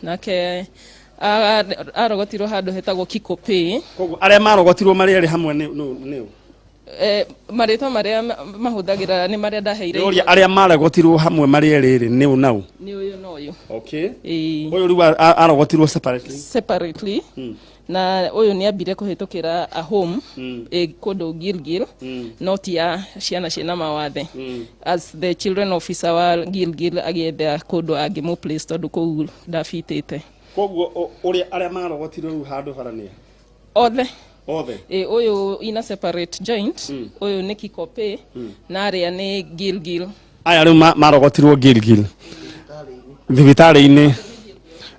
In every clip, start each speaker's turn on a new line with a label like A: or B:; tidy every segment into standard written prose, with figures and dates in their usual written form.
A: nake arogotirwo handu hetagwo Kameme.
B: Koguo aria marogotirwo mari eri hamwe ni
A: maritwa maria mahuthagira ni maria ndaheire
B: uria aria marogotirwo hamwe mari eri ni nau
A: ni uyu no uyu.
B: Okay. Uyu riwa arogotirwo separately
A: na uyu ni ambire kuhitukira a home kundu Gilgil not ya ciana cina mawathe as the children officer wa Gilgil agietha kundu angimu place tondu kuu ndafitite.
B: Koguo uria aria marogotirwo handu harania
A: othe uyu ina separate joint uyu ni Kameme na aria ni Gilgil.
B: Aya riu marogotirwo Gilgil thibitari-ini.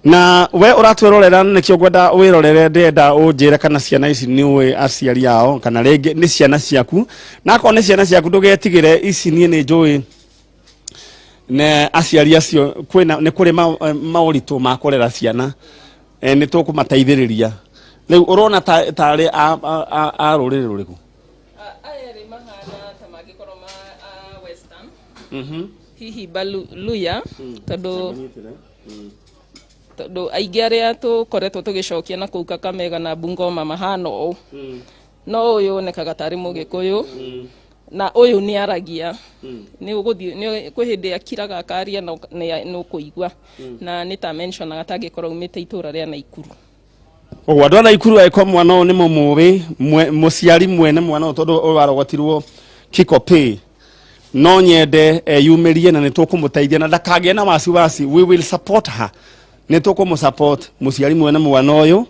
B: Na we uratwerorera nikio gwenda wirorere ndenda unjire kana ciana ici ni we aciari yao kana rege ni ciana ciaku na ko ni ciana ciaku ndugetigire ici nie ni njui ne aciari acio kwina ni kuri mauritu ma kurera ciana ni tukumateithiriria riu urona tari a ruriri ruriku
A: ayeri mahana tamagikorwo ma western hihi baluya tondu aingi aria tukoretwo tugicokia na kuu Kameme na Bungoma mahana o no uyu nekaga tari Mugikuyu na uyu ni aragia ni uguthi ni kwihindi akiraga akaria no kuigwa na ni ta mention agatangikorwo umite itura ria Naikuru.
B: O andu a Naikuru aiko mwana o ni mumuwi muciari mwene mwana o tondu warogotirwo Kameme no nyende yumirie na ni tukumuteithia na ndakagie na wasiwasi. We will support her. Ni tukumusupport muciari mwene mwana uyu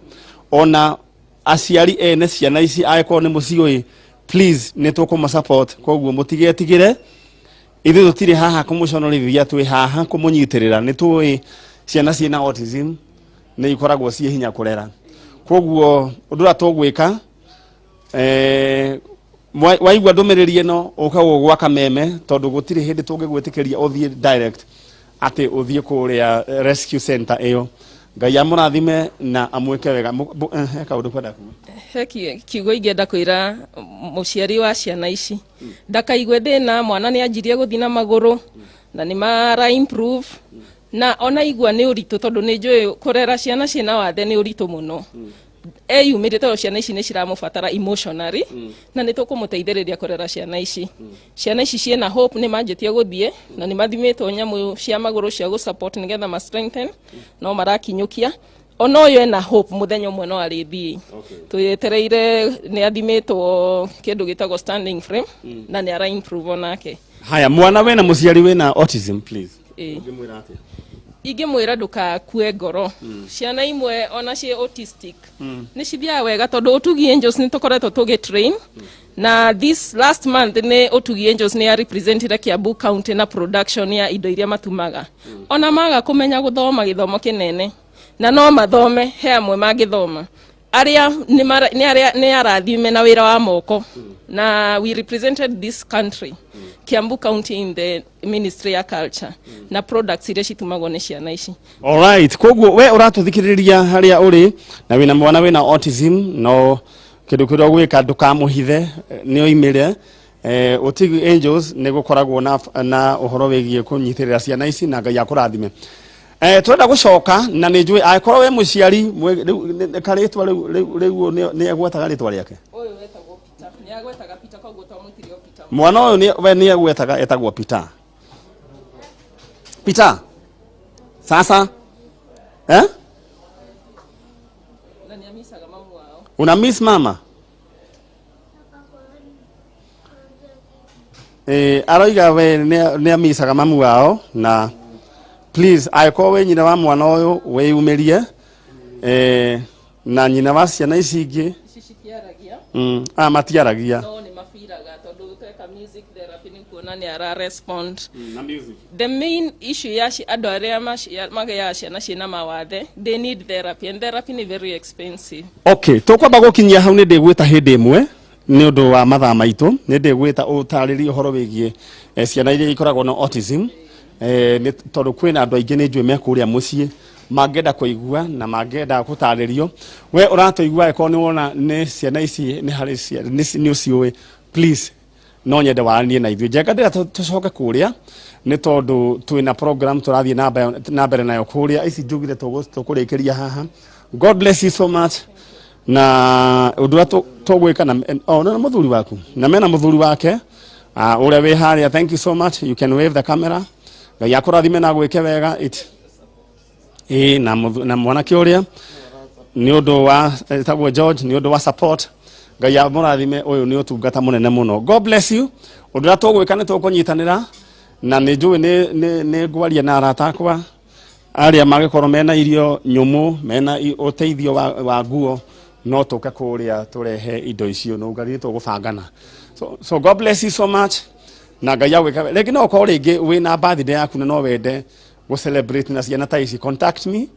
B: ona aciari ene ciana ici aiko ni mucioi please ni tukumusupport. Koguo mutigetigire ithu tutiri haha kumuconorithia twi haha kumunyitirira ni tui ciana ciina autism ni ikoragwo cie hinya kurera. Koguo ndura tugwika waigwa ndumiriri ino ukago gwa Kameme tondu gutiri hindi tungigwitikiria uthie direct ati uthie kuria rescue center iyo. Ngai amurathime na amweke wega kaundu kwenda ku
A: heki kiugo ingenda kwira muciari wa ciana ici ndakaigwe thina mwana ni anjirie guthina maguru na ni mara improve na ona igwa ni uritu tondu ni njui kurera ciana cina wathe ni uritu muno yumirite ciana ici ni ciramubatara emotionally na ni tukumuteithiriria kurera ciana ici. Ciana ici ciena hope ni manjitie guthie na ni mathimitwo nyamu cia maguru cia gu support nigetha ma strengthen no marakinyukia ona uyu ena hope muthenya umwe no arithii tuyetereire ni athimitwo kindu gitagwo standing frame na ni ara improve onake.
B: Haya mwana wena muciari wena autism please
A: ngimwira atia ingimwira ndukakue ngoro ciana imwe ona cie autistic ni cithia wega tondu Utugi Angels ni tukoretwo tugi train na this last month ni Utugi Angels ni represented Kiambu County na production ya indo iria matumaga ona maga kumenya guthoma githomo kinene na no mathome he amwe magithoma aria ni arathime na wira wa moko na we represented this country Kiambu County in the Ministry of Culture na products iria citumagwo ni ciana ici.
B: All right, koguo we uratuthikiriria haria uri na wina mwana wina autism no kindu kiria gwika ndukamuhithe ni oimire Utugi Angels ni gukoragwo na uhoro wigie kunyitirira ciana ici na Ngai akurathime. Turenda gucoka na ni njui akorwo we muciari karitwa riu ni agwetaga ritwa riake
A: uyu wetagwo Peter ni agwetaga Peter koguo twamwitirio Peter
B: mwana uyu ni agwetaga etagwo Peter sasa
A: na ni amisaga mamu wao
B: una miss mama aroiga we ni amisaga mamu wao na please aiko we nyina wa mwana uyu we umerie na nyina wa ciana ici ingi
A: cicikiaragia
B: matiaragia
A: no ni mafiraga tondu tweka music therapy ni kuona ni ara respond
B: na music.
A: The main issue ya andu aria magaya ciana cina mawathe they need therapy and therapy ni very expensive.
B: Okay, tukwamba gukinyia hau ni ndigwita hindi imwe ni undu wa mathaa maitu ni ndigwita utariri uhoro wigie ciana iria ikoragwo na autism ni tondu kwina andu aingi ni njui mekuria mucii mangenda kuigua na mangenda gutaririo we uratuigua eko ni wona ni ciana ici ni hari ni uciui please no nyende waranie na ithuĩ njenga ndĩra tucoke kũrĩa nä tondå twä program tå rathiä na mbere nayo kå rä a ici njugire tå kå rä kä ria haha. God bless you so much. Na å ndå å rä a tå gwä ka na må thuri waku na mena må thuri wake å rä a wä harä a. Thank you so much. You can wave the camera. Ngai akå rathime na gwä ke wega na mwanake å rä a nä å ndå wa tagwo George nä å ndå wa support. Ngai amå rathime å yå nä å tungata må nene må no. God bless you. å ndå å rä a tå gwä ka nä tå kå nyitanä ra na nä njå nä ngwaria na arata akwa arä a magä korwo mena irio nyå må mena å teithio wa nguo no tå ke kå rä a tå rehe indo icio no ngarä tå gå bangana. So God bless you so much. Na ngai agwä ka rä ngä no korwo rä ngä wä na birthday yaku na no wende gå celebrate na ciana ta ici, contact me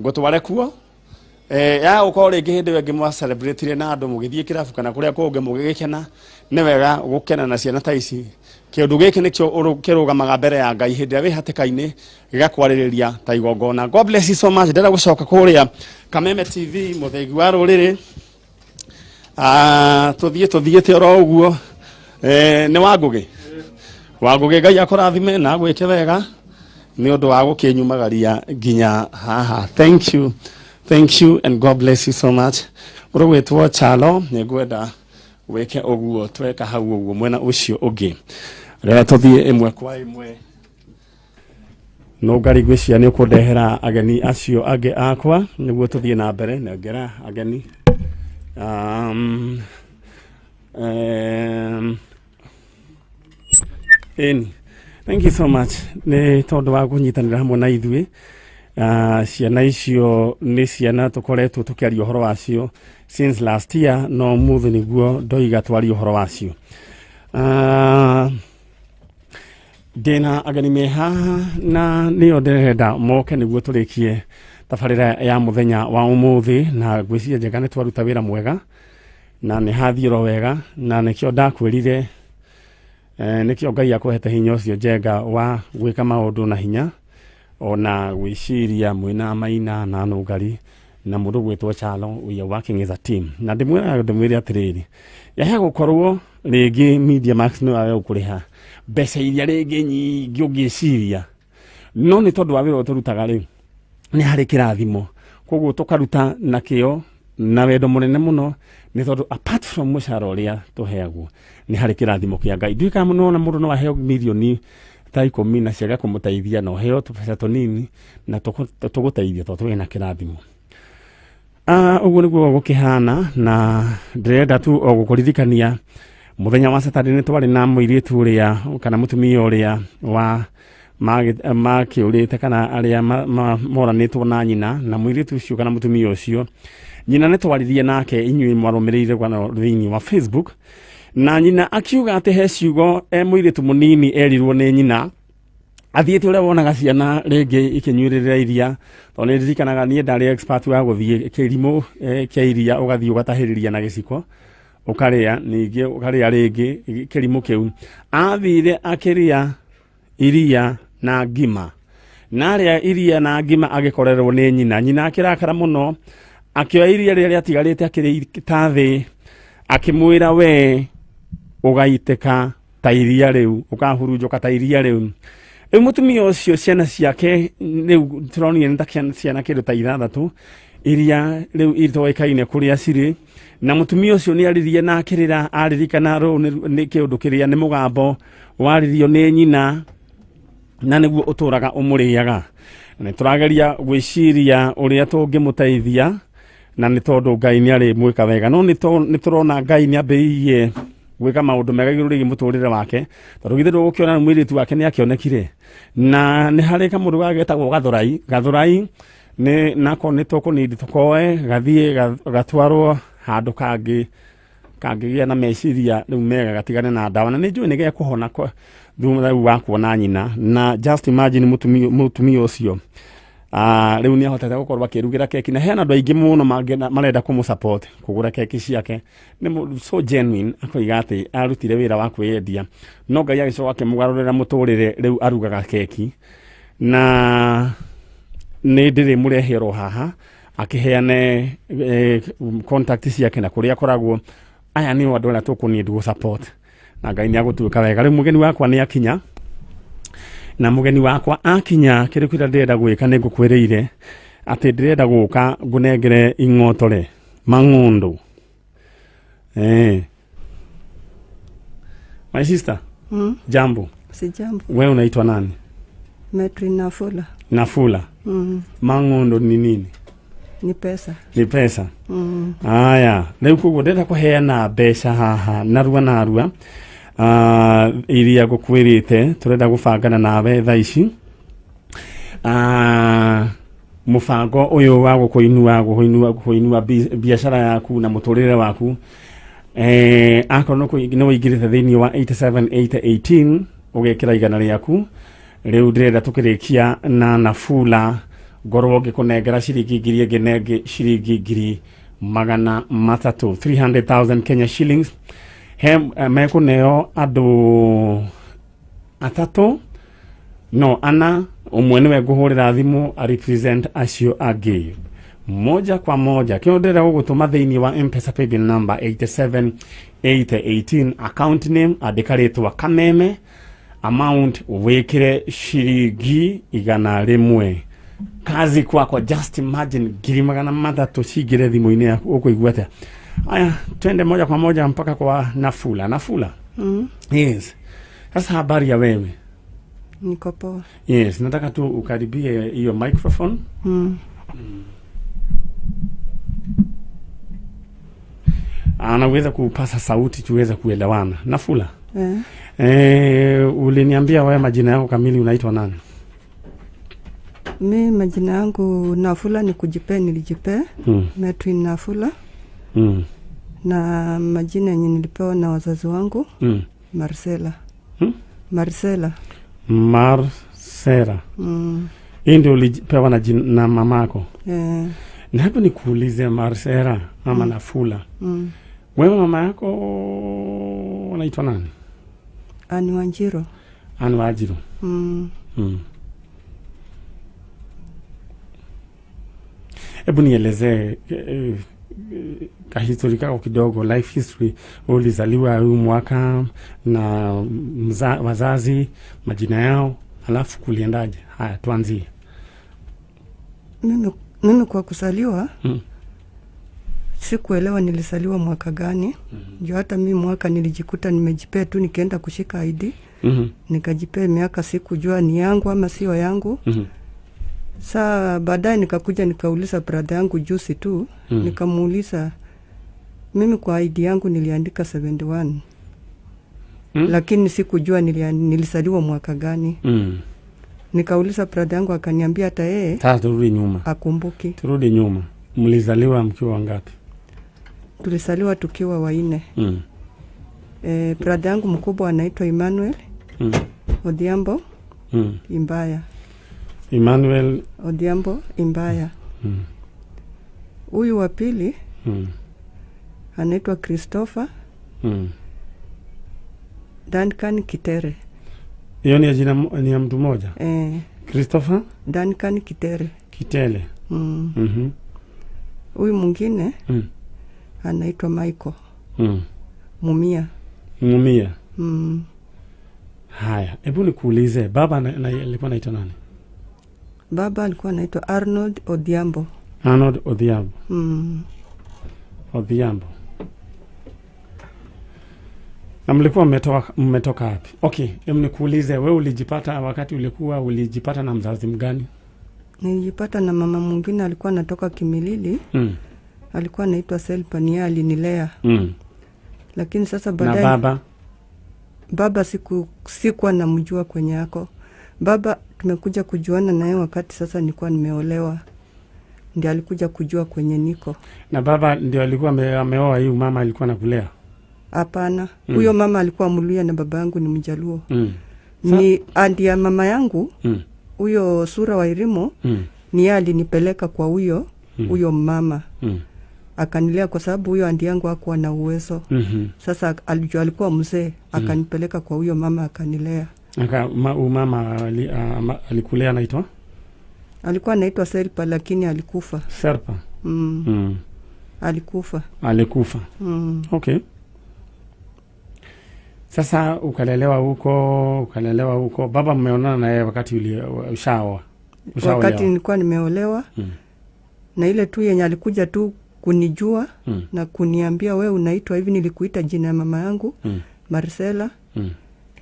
B: ngå tware kuo. Ya gå korwo rä ngä hä ndä ä yo ngä mwa celebrate na andå må gä thiä kä rabu kana kå rä a kå ngä må gä gä kena nä wega gå kena na ciana ta ici. Kä å ndå gä kä nä kä o kä rå gamaga mbere ya ngai hä ndä ä rä a wä hatä kainä gä gakwarä rä ria ta igongona. God bless you so much. Ndenda gå coka kå rä a Kameme TV må thengi wa rå rä rä tå thiä te oro å guo nä wangå gä ngai akå rathime na gwä ke wega nä å ndå wa gå kä nyumagaria nginya haha. Thank you and God bless you so much. Å rå gwä two Chalo nä ngwenda wä ke å guo tweka hau å guo mwena å cio å ngä rä tå thiä ä mwe kwa ä mwe no ngari gwä cia nä å kå ndehera ageni acio angä akwa nä guo tå thiä na mbere na ngera ageni thank you so much nä tondå wa gå nyitanä ra hamwe na ithuä. Ciana icio nä ciana tå koretwo tå kä aria å horo wacio since last year no må thä nä guo ndoiga twarie å horo wacio. Ndä na ageni me haha na nä o ndärenda moke nä guo tå rä kie tabarä ra ya må thenya wa å må thä na ngwä ciria njega nä twaruta wä ra mwega na nä hathiä ro wega na nä kä o ndakwä rire nä kä o ngai akå hete hinya å cio njenga wa gwä ka maå ndå na hinya ona gwä ciria mwä na maina na nå ngari na må ndå gwä two Chalo we are working as a team na ndä mwä re atä rä rä yahe gå korwo rä ngä Media Max nä wawe gå kå rä ha mbeca iria rä ngä nyingä å ngä ciria no nä tondå wa wä ra tå rutaga rä nä harä kä rathimo koguo tå karuta na kä o na wendo må nene må no nä tondå apart from må cara å rä a tå heagwo nä harä kä rathimo kä a ngai nduä kana må no na må ndå no aheo mirioni ta 10 na ciaga kå må teithia no heo tå beca tå nini na tå gå teithia tondå twä na kä rathimo. Å guo nä guo gå kä hana na ndärenda tu o gå kå ririkania må thenya wa Saturday nä twarä na må irä tu å rä a kana må tumia å rä a wa makä å rä te kana arä a moranä two na nyina na må irä tu å cio kana må tumia å cio nyina nä twaririe nake inyuä mwarå mä rä ire gwano thä-inä wa Facebook na nyina akiuga atä he ciugo må irä tu må nini erirwo nä nyina athiä te å rä a wonaga ciana rä ngä ikä nyuä rä rä ra iria tondå nä ririkanaga niä ndarä expert wa gå thiä kä rimå kä a iria å gathiä å gatahä rä ria na gä ciko å karä a ningä å karä a rä ngä kä rimå kä u athire akä rä a iria na ngima narä a iria na ngima agä korerwo nä nyina akä rakara må no akioya iria rä rä atigarä te akä rä ta thä akä mwä ra we å gaitä ka ta iria rä u å kahurunjåka ta iria rä u rä u må tumia å cio ciana ciake rä u tå ronire nä ta ciana kä ndå ta 6 iria rä u itoäkaine kå rä a cirä na må tumia å cio nä aririe na akä rä ra aririkana rå nä kä å ndå kä rä a nä må gambo waririo nä nyina na nä guo å tå raga å må rä aga nä tå rageria gwä ciria å rä a tå ngä må teithia na nä tondå ngai nä arä mwä ka wega no nä tå rona ngai nä ambä rĩirie gwä ka maå ndå mega igå rå rä gä må tå rä re wake tondå githä ndå gå kä ona mwä rä tu wake nä akionekire na nä harä kamå ndå gagetagwo gathårai nako nä tå kå nindi tå koe gathiä gatwarwo handå kangä gä a na meciria rä u mega gatigane na ndawa na nä njå nä gekå hona thutha wa kuona nyina na just imagine må tumia å cio rä u nä ahotete gå korwo akä rugä ra keki na heana andå aingä må no marenda kå må support kå gå ra keki ciake nä so genuine akoiga atä arutire wä ra wa kwä yendia no ngai agä coka akä må garå rä ra må tå rä re rä u arugaga keki na nä ndä rä må rehe ro haha akä heane contact ciake na kå rä a koragwo aya nä o andå arä a tå kå niä ndå support na ngai nä agå tuä ka wega rä u må geni wakwa nä akinya na mugeni wakwa akinya kiri kwira ndenda gwika ni ngukwireire ati ndirenda guka ngunengere ing'otore Mang'ondo. My sister. Jambo.
C: Si jambo.
B: Wewe unaitwa nani?
C: Metri Nafula.
B: Nafula. Mang'ondo ni nini?
C: Ni pesa.
B: Ni pesa. Aya, leo kugo ndenda kuheana mbeca haha narua iria gukwirite turenda gubangana nawe thaa ici. Mufango uyu wa gukuinua biashara yaku na muturire waku akorwo no wigirite thiini wa 87-818 ugekira igana riaku riu ndirenda tukirikia na Nafula ngorwo ngikunengera ciringi ngiri ngenenge ciringi ngiri magana matatu 300,000 Kenya shillings mekuneo andu atatu no ana umwe niwe nguhurira thimu a represent acio angi moja kwa moja kio ndira gugutuma thiini wa M-Pesa paybill number 87-818 account name andikaritwa Kameme amount wekire ciringi igana rimwe kazi kwako just imagine ngiri magana matatu cingire thimu-ini yaku ukuigua atia. Aya twende moja kwa moja mpaka kwa Nafula. Yes, sasa habari ya wewe?
C: Niko poa.
B: Yes, nataka tu ukaribie hiyo microphone. Anaweza kupasa sauti tuweze kuelewana. Nafula. Uliniambia wewe majina yako kamili unaitwa nani?
C: Mi majina yangu Nafula ni kujipea nilijipea. Metri Nafula. Na majina yenye nilipewa na wazazi wangu. Marcela. Marcela. Hii ndio ulipewa na mamako? Na hapo nikuulize Marcela ama Nafula. Wewe mama yako unaitwa nani? Ani Wanjiro.
B: Hebu nieleze kahistory kako kidogo, life history. Ulizaliwa huu mwaka na wazazi, majina yao, alafu kuliendaje? Haya, tuanzie.
C: Mimi kwa kusaliwa sikuelewa nilisaliwa mwaka gani. Juu hata mimi mwaka nilijikuta nimejipea tu nikaenda kushika ID. Nikajipea miaka sikujua ni yangu ama sio yangu. Saa baadaye nikakuja nikauliza brother yangu juzi tu. Nikamuuliza mimi kwa ID yangu niliandika 71. Lakini sikujua nilisaliwa mwaka gani. Nikauliza brother yangu akaniambia hata yeye
B: turudi nyuma.
C: Akumbuki.
B: Turudi nyuma. Mlizaliwa mkiwa wangapi?
C: Tulisaliwa tukiwa 4. Brother yangu mkubwa anaitwa Emmanuel Odhiambo Imbaya.
B: Emmanuel
C: Odhiambo Imbaya. Huyu wa pili anaitwa Christopher Duncan Kitere.
B: Hiyo ni jina ni ya mtu mmoja? Christopher
C: Duncan Kitere.
B: Kitele.
C: Huyu mwingine anaitwa Michael Mumia.
B: Haya, hebu nikuulize baba alikuwa anaitwa nani?
C: Baba alikuwa anaitwa Arnold Odhiambo.
B: Odhiambo. Na mlikuwa mmetoka wapi? Okay, hebu nikuulize wewe ulijipata na mzazi mgani?
C: Nilijipata na mama mwingine alikuwa anatoka Kimilili. Alikuwa anaitwa Selpania, alinilea. Lakini sasa baadaye
B: na
C: baba sikuwa namjua kwenye yako. Baba tumekuja kujuana naye wakati sasa nilikuwa nimeolewa. Ndiye alikuja kujua kwenye niko.
B: Na baba ndio alikuwa ameoa hiyo mama alikuwa anakulea?
C: Hapana. Huyo mama alikuwa Mluya na baba yangu ni Mjaluo. Ni andi ya mama yangu. Huyo Sura wa Irimo ni yeye alinipeleka kwa huyo mama. Akanilea kwa sababu huyo andi yangu hakuwa na uwezo. Sasa alikuwa mzee, akanipeleka kwa huyo mama akanilea.
B: Mama alikulea anaitwa?
C: Alikuwa anaitwa Serpa lakini alikufa.
B: Serpa.
C: Alikufa.
B: Okay. Sasa ukalelewa huko. Baba mmeonana naye wakati ushaoa?
C: Wakati nilikuwa nimeolewa. Na ile tu yenye alikuja tu kunijua na kuniambia wewe unaitwa hivi, nilikuita jina ya mama yangu Marcela.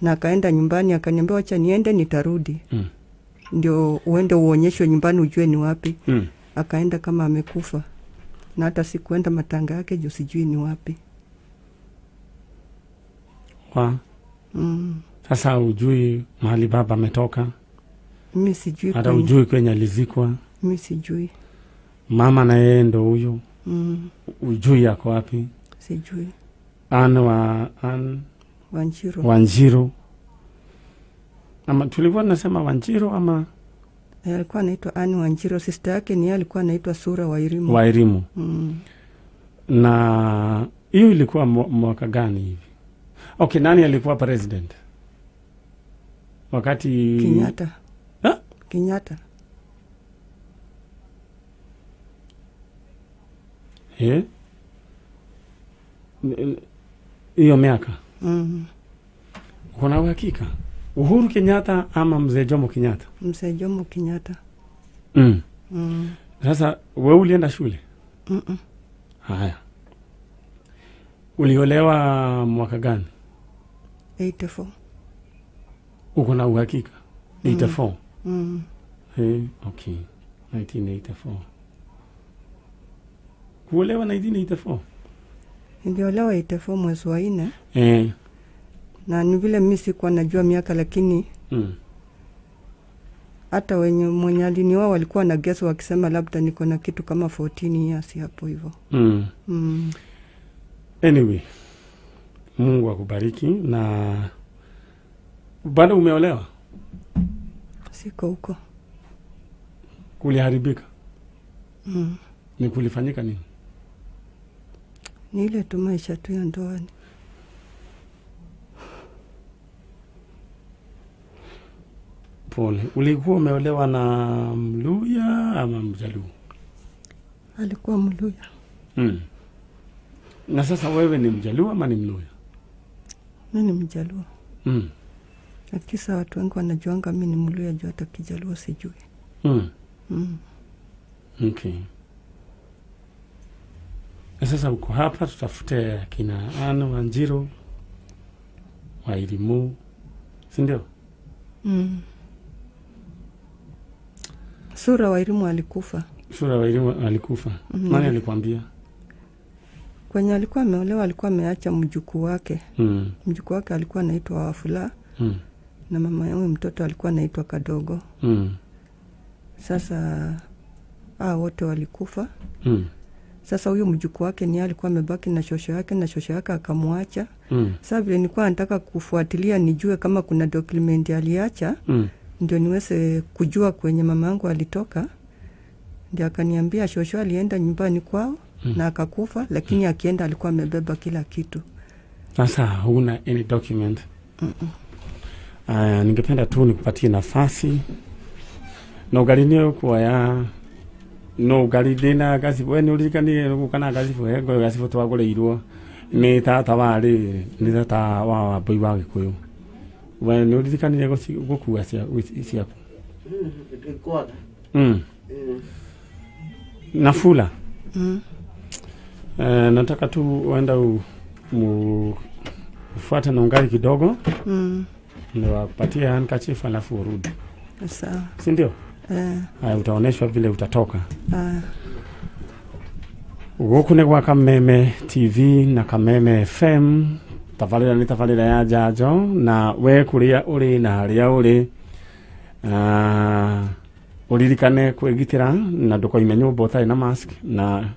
C: Na akaenda nyumbani akaniambia acha niende nitarudi. Ndio uende uonyeshwe nyumbani ujue ni wapi. Akaenda kama amekufa. Na hata sikuenda matanga yake juu sijui ni wapi.
B: Sasa ujui mahali baba ametoka?
C: Mimi sijui.
B: Hata ujui kwenye alizikwa?
C: Mimi sijui.
B: Mama na yeye ndo huyo? Ujui yako wapi?
C: Sijui.
B: Wanjiru. Ama tulikuwa nasema Wanjiru ama?
C: Alikuwa anaitwa Anne Wanjiru. Sister yake ni alikuwa anaitwa Sura
B: Wairimu. Na hiyo ilikuwa mwaka gani hivi? Okay, nani alikuwa president wakati?
C: Kenyatta. Kenyatta.
B: Hiyo miaka? Kuna uhakika? Uhuru Kenyatta ama Mzee Jomo Kenyatta?
C: Mzee Jomo Kenyatta.
B: Sasa wewe ulienda shule? Haya. Uliolewa mwaka gani?
C: 84.
B: Uko na uhakika? 84? Okay. 1984. Kuolewa 1984?
C: Niliolewa 84 mwezi wa 4. Na ni vile mimi sikuwa najua miaka, lakini hata mwenye alinioa walikuwa na guess wakisema labda niko na kitu kama 14 years hapo hivyo.
B: Anyway, Mungu akubariki. Na bado umeolewa?
C: Siko huko.
B: Kuliharibika? Ni kulifanyika nini?
C: Ni ile tu maisha tu ya ndoani.
B: Pole. Ulikuwa umeolewa na Mluya ama Mjaluo?
C: Alikuwa Mluya.
B: Na sasa wewe ni Mjaluo ama ni Mluya?
C: Mimi ni Mjaluo. Akisa watu wengi wanajuanga mimi ni Mluya, juu hata Kijaluo sijui.
B: Okay. Na sasa uko hapa, tutafute kina Anne Wanjiru, Wairimu, si ndio?
C: Sura Wairimu alikufa. Nani alikwambia? Kwenye alikuwa ameolewa alikuwa ameacha mjukuu wake. Mjukuu wake alikuwa anaitwa Wafula. Na mama yangu mtoto alikuwa anaitwa Kadogo. Sasa wote walikufa. Sasa huyo mjukuu wake ni alikuwa amebaki na shosho yake, na shosho yake akamwacha. Sasa vile nilikuwa nataka kufuatilia nijue kama kuna document aliacha, ndio niweze kujua kwenye mama yangu alitoka. Ndio akaniambia shosho alienda nyumbani kwao na akakufa, lakini akienda alikuwa amebeba kila kitu. Sasa
B: huna any document? Ningependa tu nikupatie nafasi. No galinio kwa ya no galidina gazi we ni ulikani ukana gazi fo go gazi fo twagoleirwo ni tata wari ni tata wa boy wa Gikuyu we ni ulikani gukua cia kwa Nafula. Nataka tu uenda ufuate na ungali kidogo. Ndio wapatie handkerchief alafu urudi.
C: Sawa.
B: Si ndio? Utaoneshwa vile utatoka. Huku ni kwa Kameme TV na Kameme FM. Tafadhali ya jajo na we kuria uri na haria uri. Uririkane kwigitira na ndukoime nyumba utai na mask na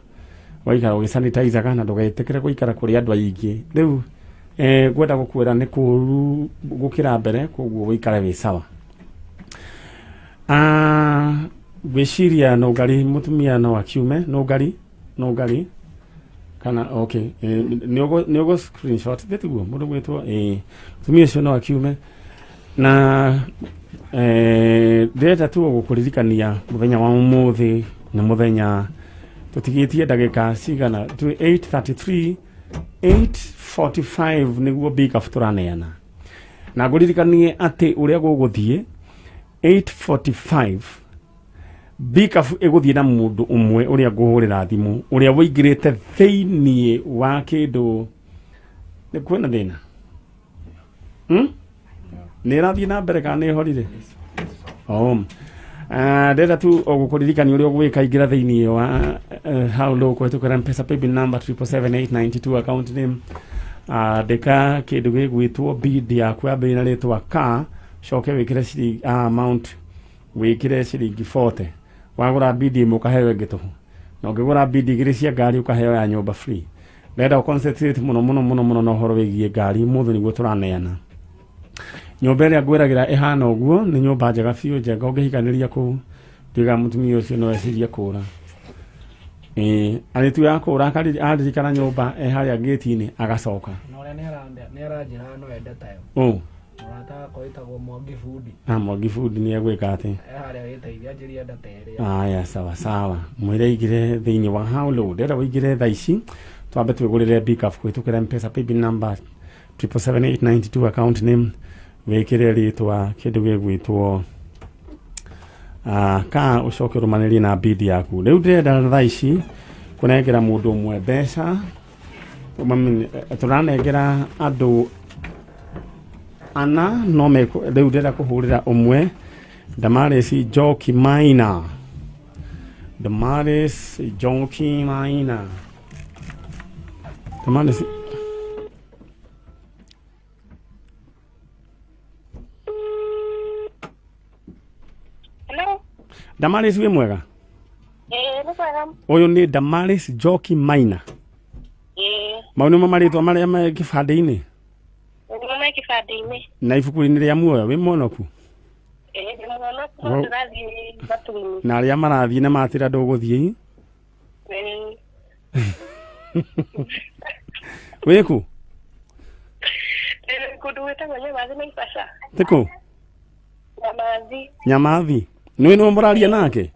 B: waikara ugisanitize kana ndugetekere guikara kuri andu aingi. Riu gwenda gukwira ni kuru gukira mbere koguo guikara wi sawa. Gwiciria no ngari mutumia no akiume no ngari kana okay niogo screenshot betugo mundu gwetwo mutumia cio no akiume na ndeta tu gukuririkania muthenya wa umuthi na muthenya tutigitie ndagika cigana 8:33 8:45 niguo bikabu turaneana na nguririkanie ati uria guguthie 8:45 bikabu iguthie na mundu umwe uria nguhurira thimu uria woingirite thiini wa kindu ni kwena thina ni rathie na mbere kana ni horire ndenda tu ogukuririkania uria gwika ingira thiini wa how low kwetukira mpesa paybill number 77892 account name deka kindu gigwitwo bid yaku ambe na ritwa ka coke wikire ciringi amount wikire ciringi 40 wagura bid mukaheyo ngitu na ngigura bid igiri cia ngari ukaheyo ya nyumba free ndenda concentrate muno no horo wigie ngari muthu niguo turaneana nyumba ĩrĩa ngwĩragira ihana ũguo nĩ nyumba njega biũ njega ũngĩhikaniria kũu ndiga mũtumia ũcio no ecirie kũra arĩtu ya kũra aririkana nyumba harĩa ngĩti-inĩ agacoka
D: na ũrĩa nĩ aranjĩra no ende tayo mũrata koitagwo Mwangi Budi nĩ egwĩka atĩ harĩa wĩteithia njĩria enda terĩa
B: aya sawa mwĩre igire thĩinĩ wa haulo ndĩrenda wĩigire thaa ici twambe twĩgũrĩre bikabu kũhĩtũkĩra mpesa paybill number 77892 account name wekire ritwa kindu gigwitwo ka ucoke rumanĩrie na bid yaku riu ndirenda thaa ici kunengera mundu umwe mbeca turanengera andu ana no me riu ndirenda kuhurira umwe Damaris Joki Maina Damaris Damaris we mwega
E: Nĩkwega.
B: Uyu ni Damaris Joki Maina maundu maritwa maria me kibande-ini
E: Nĩmo kibande-ini
B: na ibuku-ini ria muoyo wi monoku
E: tũrathiĩ matũini
B: na aria marathie na matira ndũgũthie wiku
E: kũndũ gwĩtagwo Nyamathi Naivasha
B: tiku
E: Nyamathi
B: niwe no mũraria nake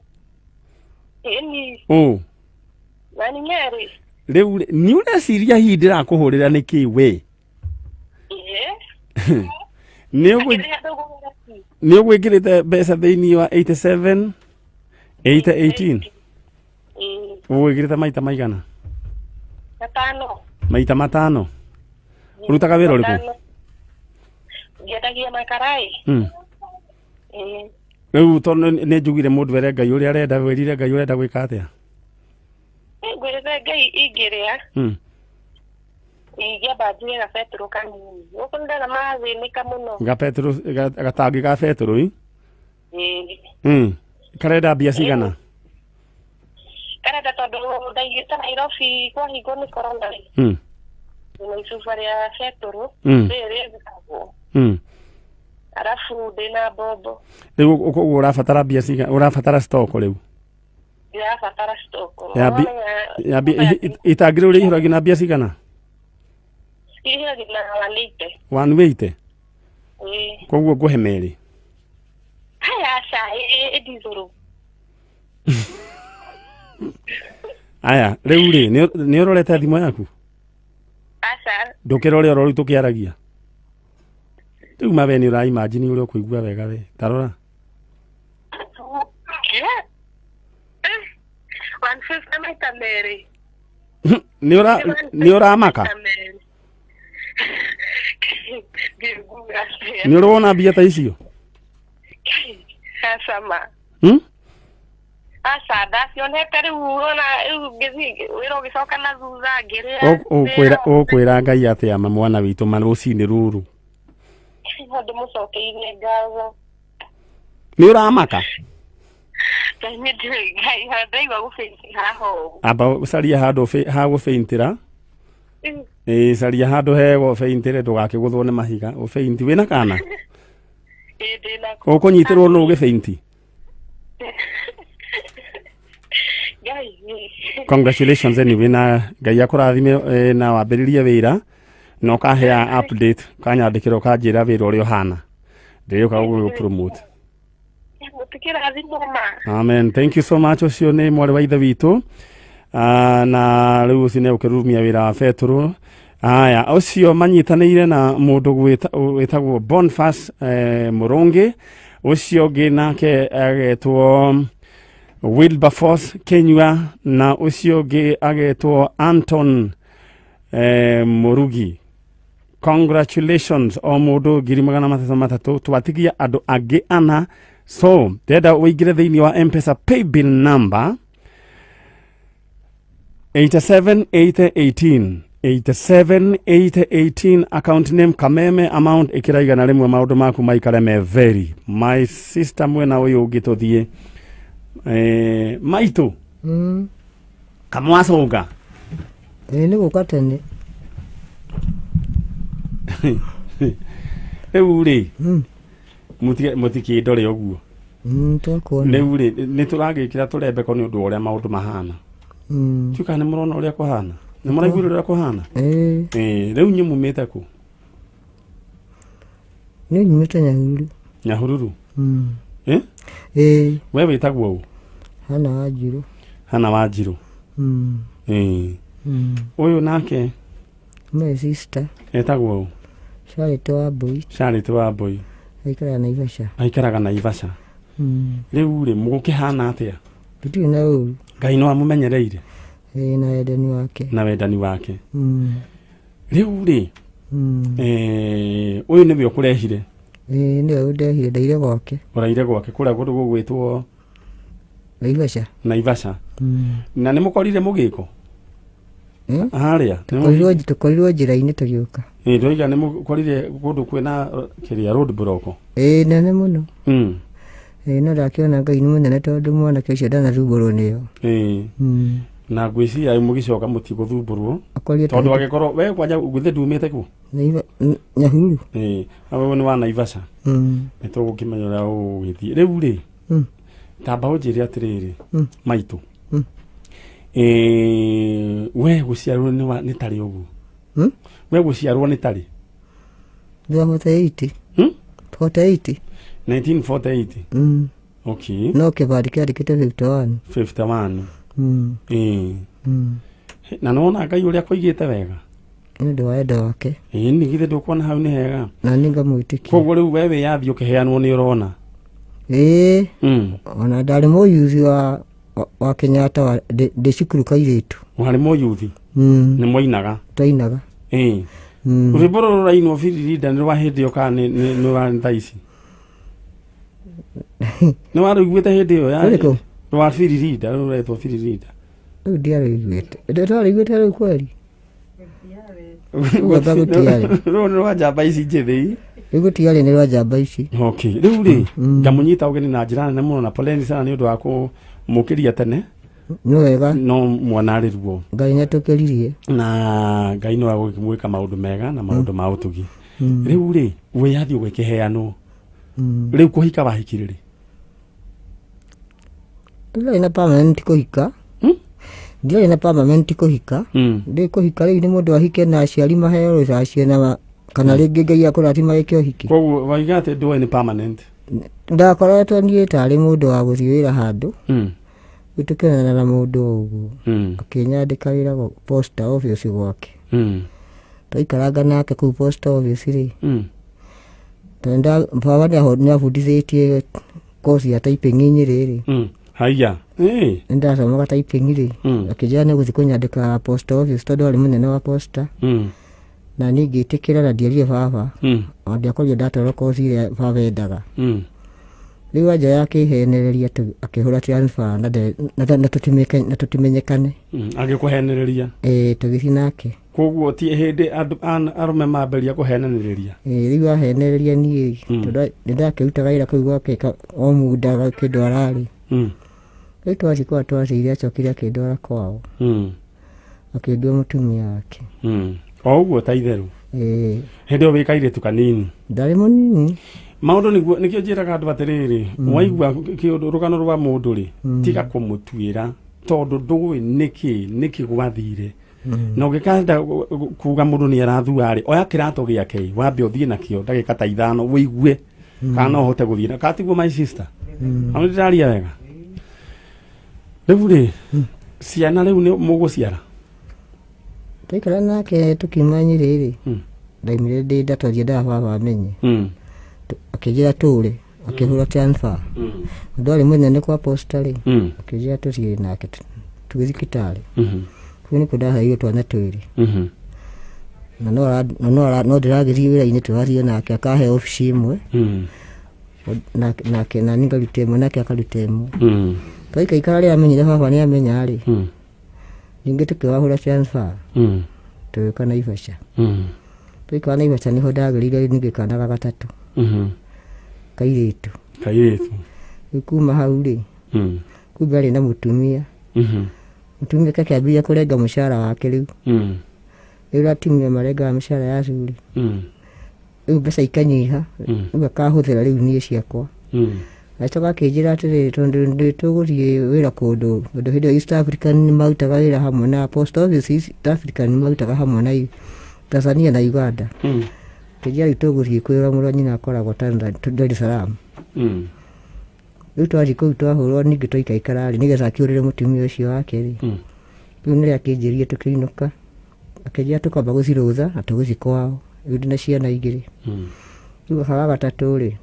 E: nani Mary
B: riu ni ureciria hihi ndirakuhurira niki we ni ugwikirite mbeca thiini wa 87 818 ugwikirite maita maigana maita matano urutaga wira uriku
E: ngendagia makarai
B: riu tondu ni njugire mundu were ngai uria arenda wirire ngai urenda gwika atia
E: ngwirire ngai ingĩrĩa ingĩamba njuge gabetũrũ kanini gũkũ ndĩrona mathĩnĩka mũno
B: gabetũrũ gatangi ga betũrũ karenda mbia cigana
E: karenda tondũ ndaigĩte Nairobi kwahingwo nĩ corona na icuba rĩa betũrũ rĩrĩ rĩthikagwo arafu ndĩna mbombo
B: riu ũguo ũrabatara mbia cigana ũrabatara stock riu
E: irabatara stock
B: ya itangi rĩu rĩihũragio na mbia cigana
E: ihũragio na 180
B: koguo ngũhe merĩ
E: haya aca ndithũrũ
B: aya rĩu rĩ nĩ ũrorete thimũ yaku
E: aca
B: ndũkĩrore oro rĩu tũkĩaragia rĩu mawe nĩ ũraimagine ũrĩa ũkũigua wega we tarora
E: 150 maita merĩ
B: nĩ ũramaka nĩ ũrona mbia ta icio
E: acama aca ndacionete rĩu ona ngĩthiĩ wĩra ũgĩcoka na thutha ngĩrĩa
B: ũkwĩra ngai atĩa mwana witũ rũcinĩ rũrũ
E: ndĩmũcokeirie ngatho
B: nĩ ũramaka
E: ndaigua gũbĩnti haha ũguo
B: amba ũcaria handũ ha gũbĩntĩra caria handũ hega ũbĩntĩre ndũgakĩgũthwo nĩ mahiga ũbĩnti wĩna kana ũkũnyitĩrwo nũ ũgĩbĩnti congratulations anyway na ngai akũrathime na wambĩrĩrie wĩra no kahea update kanyandĩkĩra ũkanjĩra wĩra ũrĩa ũhana ndĩrĩũka gũgũpromote amen thank you so much ũcio nĩ mwarĩ wa ithe witũ na rĩu ũcio nĩ ũkĩrumia wĩra wa betũrũ aya ucio manyitanĩire na mũndũ wĩtagwo Boniface Mũrũngĩ, ucio ũngĩ nake agetwo Wilberforce Kenyua, na ucio ũngĩ agetwo Anton Mũrugi. Congratulations o mũndũ 3,300 twatigia andũ angĩ ana. So ndenda ũingĩre thĩinĩ wa M-Pesa paybill number 87,818 87,818, account name Kameme, amount ikiraiga na rimwe maundu maku maikare me very. My sister mwena uyu ungituthie maitu kamwacoga
C: ni gukatene
B: euri mutiki ndore oguo
C: tukuona
B: neuri ni turagikira turembeko ni undu uria maundu mahana tuka ni murona uria kuhana ni muraigwira uria kuhana riu nyu mumite ku
C: ni nyumite Nyahururu
B: we witagwo u
C: Hana Wanjiru
B: uyu nake
C: my sister
B: etagwo u Charity Wambui aikaraga Naivasha riu ri mugukihana atia
C: bitu na u
B: Ngai no amumenyereire
C: na wendani wake
B: riu ri uyu niwe ukurehire
C: niwe udehire ndaire gwake
B: uraire gwake kuria gundu gugwitwo Naivasha na ni mukorire mugiko haria
C: tukorirwo njira-ini tugiuka
B: ndoiga ni mukorire gundu kwina kiria road block
C: nene muno no ndakiona Ngai ni munene tondu mwana ke ucio ndanathumbũrwo niyo
B: na ngwiciria mugicoka mutiguthumbũrwo tondu agikorwo we kwanja gwithe ndumite ku
C: Nyahururu
B: awe ni wa Naivasha nitugukimenya uria ugithie riu ri tamba unjire atiriri maitu we guciarwo ni tari ugu we guciarwo ni tari
C: 48
B: 1948 okay
C: no kibari kia dikite
B: 51 na nona Ngai uria kuigite wega
C: ndio waenda wake
B: ni githe ndukuona hau ni hega
C: na ninga mwitikia
B: koguo riu wewe yathi ukiheanwo ni urona
C: ona ndari muyuthi wa Kenyatta wa de cukuru kairitu
B: wari muyuthi ni moinaga
C: twainaga
B: uriboro ruraino firirida ni wahindi oka ni wa ntaici ni waru igwete hindi yo ya ni wa firirida ruretwo firirida
C: ndiari igwete ndetwari igwete ru kweli
B: ru ni wa jamba ici njithi
C: igutiari ni wa jamba ici
B: okay riu ri ngamunyita ugeni na njira nene muno na poleni sana ni undu wa kumukiria tene
C: no wega
B: no mwanariruo
C: Ngai natukiririe
B: na Ngai no agwika maundu mega na maundu ma utugi riu ri we yathi ugikiheanwo riu kuhika wahikiriri
C: ndiari na permanent kuhika ndiari na permanent kuhika ndi kuhika riu ni mundu ahike na aciari maheo acio na kana ringi Ngai akurathima gikio hiki
B: koguo waigate ndwe ni permanent
C: ndakoretwo nie tari mundu wa guthii wira handu gutukena na mundu uguo akinyandika wira post office gwake taikaranga nake ku post office ri tenda baba ni abudithitie course ya typing nyiriri
B: haya
C: ndathoma typing ri akijana guthi kunyandika post office tondu ari munene wa posta na ningi tikira na ndiarie baba ndiakorio ndatoro course ile baba endaga riu anja yake ihenereria akihura transfer na tutimenyekane
B: agikuhenereria
C: tugithi nake
B: koguo ti hindi arume mamberia kuhenereria
C: riu ahenereria nie tondu ndakirutaga ira kuu gwake o muda kindu arari riu twacikwa twacire acokire akindwara kwao akindua mutumia wake
B: o uguo ta itheru hindi o wikaire tu kanini
C: ndari munini
B: maundu nikio njiraga andu atiriri waigua kiundu rugano rwa mundu ri tiga kumutwira tondu ndui niki gwathire na ugikanda kuga mundu ni arathua ri oya kirato giake wambe uthie nakio ndagika ta 5 wigue kana uhote guthie katiguo my sister amu ndiraria wega riu ri ciana riu ni muguciara
F: Twaikara nake tukimanyire ri ndaimire ndi ndatwaria ndawa bamenye akijira tule akihura transfer ndwari munene kwa posta ri akijira turie nake tugithikitari kuni kudaha iyo twana twiri no ndiragirie wira-ini twarie nake akahe office imwe nake na ningarute imwe nake akarute imwe twaikaikara ri amenyire baba ni amenya ri ninge tukiwahura transfer tuka Naivasha tuka Naivasha niho ndagirire ningikanaga gatatu kairitu ikuma hau ri kumbe ri na mutumia mutumia kake abia kurenga mushara wake riu riu atimia marenga mushara ya curi riu mbeca ikanyiha riu akahuthira riu nie ciakwa Achoka kijira atiri tondu tugurie wira kundu hindi East African ni mautaga wira hamwe na Post Office East African ni mautaga hamwe na Tanzania na Uganda kijira tugurie kwira muranyi na akoragwo Tanzania Dar es Salaam riu twari kuu twahurwo ningi twaikaikara ri nigetha akiurire mutumia ucio wake ri riu ni akinjirie tukiinuka akijia tukamba gucirutha atuguci kwao riu ndina ciana igiri riu haga gatatu ri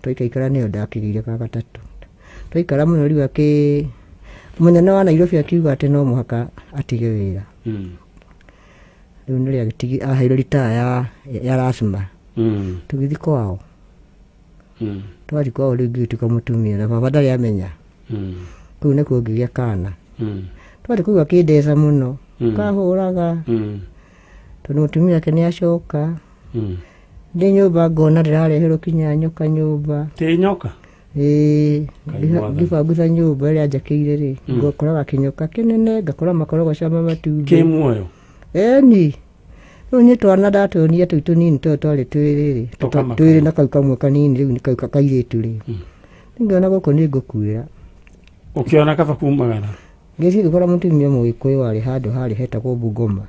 F: twaikaikara nio ndakigire ka gatatu twaikara muno riu munene wa Nairobi akiuga ati no muhaka atige wira riu ni agitigi aheire ritaya ya rasma tugithi kwao twari kwao riu tukamutumia na baba ndari amenya kuu nikuo ngigia kana twari kuu akindesa muno kahuraga tondu mutumia ake ni acoka ndi nyumba ngona ndirareherwo kinya nyoka nyumba
B: ti nyoka
F: ngibagutha nyumba ria njakĩire ri ngokoraga kinyoka kinene ngakora makorogo cama matumbĩ
B: ki muoyo
F: ni riu ni twana ndatuonia tũu tũnini twari twĩrĩ na kau kamwe kanini riu ni kau kairitu ri ngiona gũkũ ni ngũkuĩra
B: ukiona kaba kumagara
F: ngĩthiĩ ngĩkora mũtumia mũgĩkũyũ warĩ handũ harĩ hetagwo Bungoma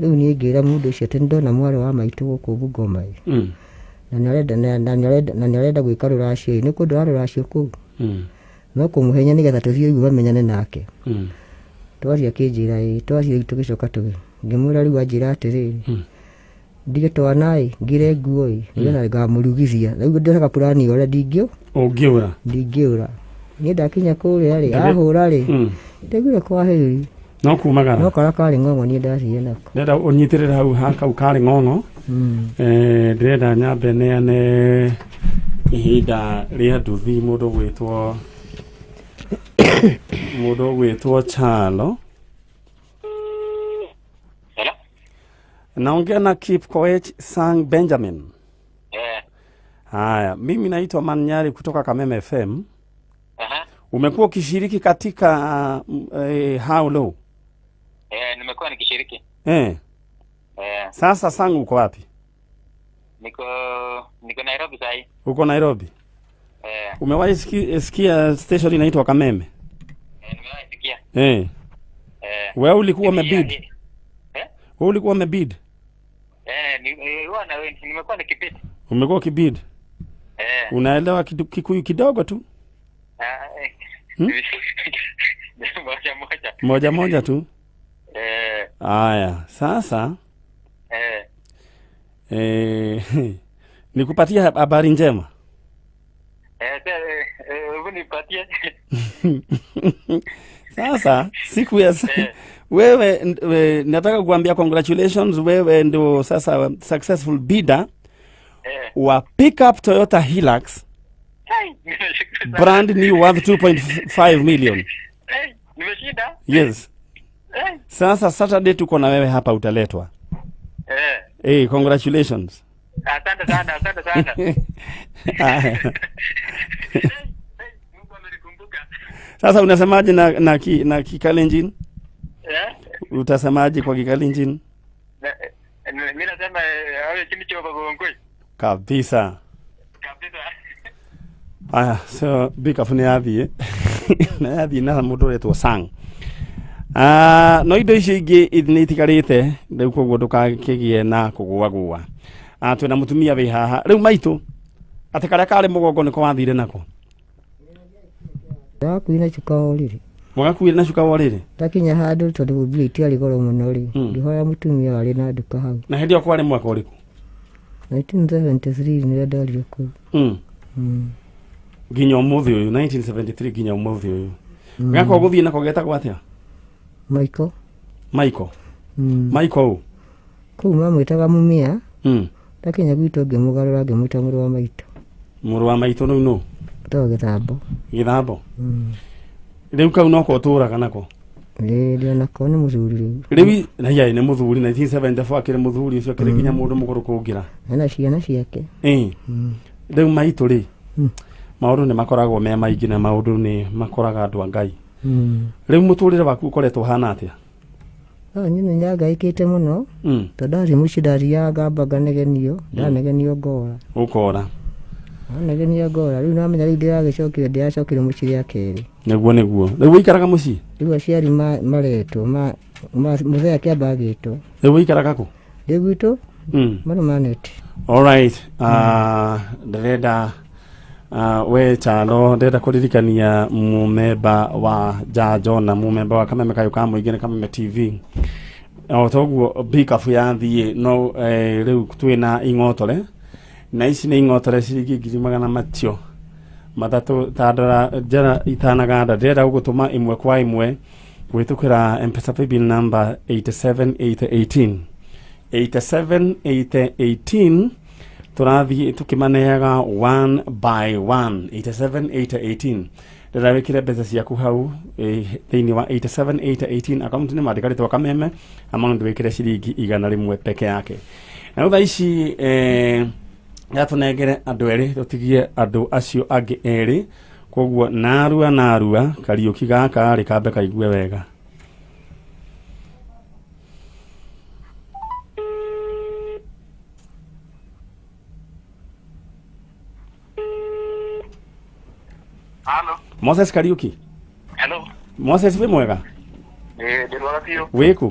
F: riu ni ngira mundu ucio ati ndona mwari wa maitu guku Bungoma na nĩarenda gwĩka rũracio nĩ kũndũ wa rũracio kũu no kũmũhenya nĩgetha tũthiĩ rĩu bamenyane nake twaria kĩnjĩra twaria tũgĩcoka ngĩmwĩra rĩu anjĩra atĩrĩrĩ ndige twana ngire nguo nĩgetha ngamũrugithia rĩu ndĩraga plani ũrĩa ndingĩũra niĩ ndakinya kũrĩa rĩ ahũra rĩ ndegire kwa heri
B: no kumagara
F: no kara kari ng'ong'o ni ndathie nako
B: ndenda unyitirira hau hakau kari ng'ong'o ndenda nyambe neane ihinda ria nduthi mundu gwitwo Chalo.
G: Hello,
B: naongea na Kipkoech Sang Benjamin. Haya, mimi naitwa Manyari kutoka Kameme FM. Umekuwa ukishiriki katika How Low?
G: Nimekuwa nikishiriki.
B: Sasa Sang uko wapi?
G: Niko Nairobi sasa.
B: Uko Nairobi? Umewahi sikia station inaitwa Kameme?
G: Nimewahi sikia.
B: Wewe ulikuwa umebid? Wewe ulikuwa umebid?
G: Nimekuwa nikibid.
B: Umekuwa kibid? Unaelewa Kikuyu kidogo tu? Moja tu. Aya, sasa nikupatia habari njema.
G: Unipatie.
B: Sasa siku ya wewe nataka kuambia congratulations, wewe ndio sasa successful bidder wa pickup Toyota Hilux brand new worth 2.5 million.
G: Nimeshinda?
B: Yes. Sasa Saturday tuko na wewe hapa, utaletwa. Congratulations.
G: Asante sana. Mungu amenikumbuka.
B: Sasa unasemaje na Kikalenjin? Utasemaje kwa Kikalenjin?
G: Mimi nasema awe chini cha Bongoi.
B: Kabisa. Aya, so bika fune yathie. Na yathie na mundu retwo Sang. No indo icio ingi itigarite riu koguo ndukakigie na kugua. Twina mutumia wi haha riu maitu ati karia kari mugongo niko wathire nako
F: yaku ina chikaoriri
B: Mugakuire na cuka worire
F: takinya handu tondu mbia itiari goro muno ri ndihoya mutumia wari na nduka hau
B: na hindi okwari mwaka uriku
F: 1973 nä ndarire kå
B: nginya umuthi uyu 1973 nginya umuthi uyu gako guthie nako getagwo atia Michael
F: kuu mamwitaga mumia takinya gwitå ngä må garå ngä mwä ta må rå wa maitå
B: no
F: to githambo
B: rä u kau noko tå raga nako
F: nako nä må thuri
B: rä u na nä må thuri 1974 akä rä må thuri å cio akä rä nginya må ndå må gå rå kå ngä ra
F: ena ciana ciake
B: rä u maitå rä maå ndå nä makoragwo me maingä na maå ndå nä makoraga andå a Ngai rä u må tå rä re waku å koretwo hana atä a
F: nyä nyangaä te må no to ndarä må ci ndariaga ngamba nganegenio ndanegenio ngora
B: å kora
F: negenio ngora rä u namenya rä u ndä ragä cokire ndä racokire må ci rä a kerä
B: nä guo rä u wä må ciä
F: rä u aciari maretwo må thea kä amba agä two
B: rä u wä ikaraga kå
F: ndä gwitå marä maneti
B: ndärenda we Chalo ndärenda kå ririkania mumemba wa Njanjo na mumemba wa Kameme kayå ka må ingä nä Kameme TV o toguo bikabu yathiä no rä u twä na ing'otore na ici nä ing'otore ciringi magana matio mathatå tandara njara itanaganda ndärenda gå tå ma imwe kwa imwe gwä kä ra M-Pesa paybill number 8788 tũrathiĩ tũkĩmaneaga one by one 8788 ndĩra wĩkĩre mbeca ciaku hau thĩinĩ wa 8788 account nĩ mandĩka rĩtwa Kameme amount wĩkĩre ciringi 100 peke yake na thaa ici yatũnengere andũ erĩ tũtigie andũ acio angĩ erĩ koguo narua Kariũki gaka rĩ kambe kaigue wega
G: Hello.
B: Moses Kariũki.
G: Hello.
B: Moses wĩ mwega?
G: Ndĩ mwega biũ.
B: Wĩkũ?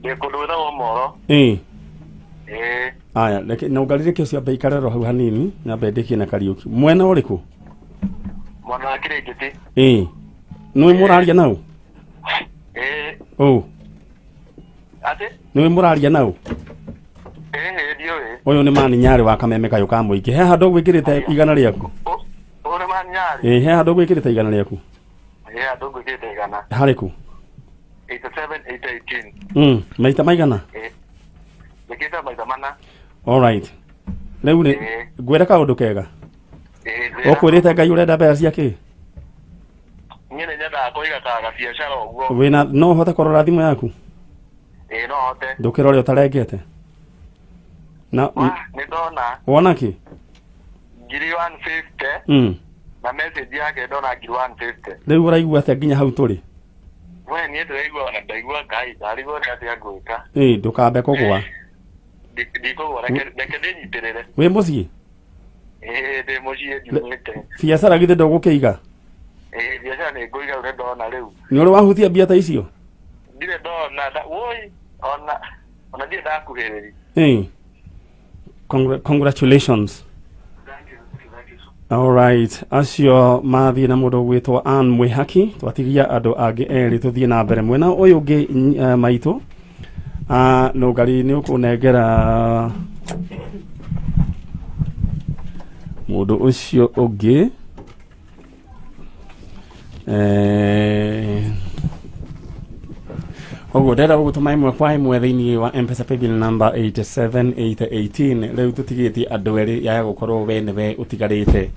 G: Ndĩ kũndũ gwĩtagwo Moro.
B: Aya, na ũngarire kĩo cia mbei karero hau hanini, nyambe ndĩkie na Kariũki. Mwena ũrĩkũ?
G: Mwena wa Kĩrĩngĩtĩ.
B: Nĩwe mũraria naũ?
G: Atĩ?
B: Nĩwe mũraria naũ?
G: Ndiũĩ.
B: Ũyũ nĩ mani nyarĩ wa Kameme kayũ ka mũingĩ. He handũ gwĩkĩrĩte igana rĩaku?
G: Ore manyari.
B: He handũ gwĩkĩrĩte igana rĩaku?
G: Handũ gwĩkĩrĩte igana.
B: Harĩkũ?
G: 8788.
B: Maita maigana?
G: Gwĩkĩrĩte maita mana.
B: Alright. Rĩu nĩ ngwĩre kaũndũ kega. Ũkwĩrĩte Ngai ũrenda mbeca ciake?
G: Niĩ nĩ nyendaga kũiga ta gabiacara ũguo.
B: Wĩna no ũhote kũrora thimũ yaku?
G: No hote.
B: Ndũkĩrore ũtarengete. Na
G: nĩ ndona.
B: Wona kĩ?
G: 150 na message yake ndona 150
B: rĩu ũraigua atĩa nginya hau tũrĩ
G: we niĩ ndĩraigua na ndaigua Ngai ndarigwo nĩ atĩa ngwĩka
B: ndũkambe kũgũa
G: ndikũgũa reke ndĩnyitĩrĩre
B: wĩ mũciĩ
G: ndĩ mũciĩ njiumĩte
B: biacara githĩ ndũgũkĩiga
G: biacara nĩ ngũiga ũrĩa ndona rĩu
B: nĩ ũrĩ wahutia mbia ta icio
G: ndirĩ ndona woi ona ndirĩ ndakuhĩrĩria
B: congratulations. All right, acio mathi na mundu gwitwo Ann Mwihaki twatigia andu angi eri tuthie na mbere mwena uyu ungi maitu no ngari ni ukunengera mundu ucio ungi ogo ndenda gutuma imwe kwa imwe thiini wa M-Pesa paybill number 87818 riu tutigitie andu eri ya gukorwo we niwe utigarite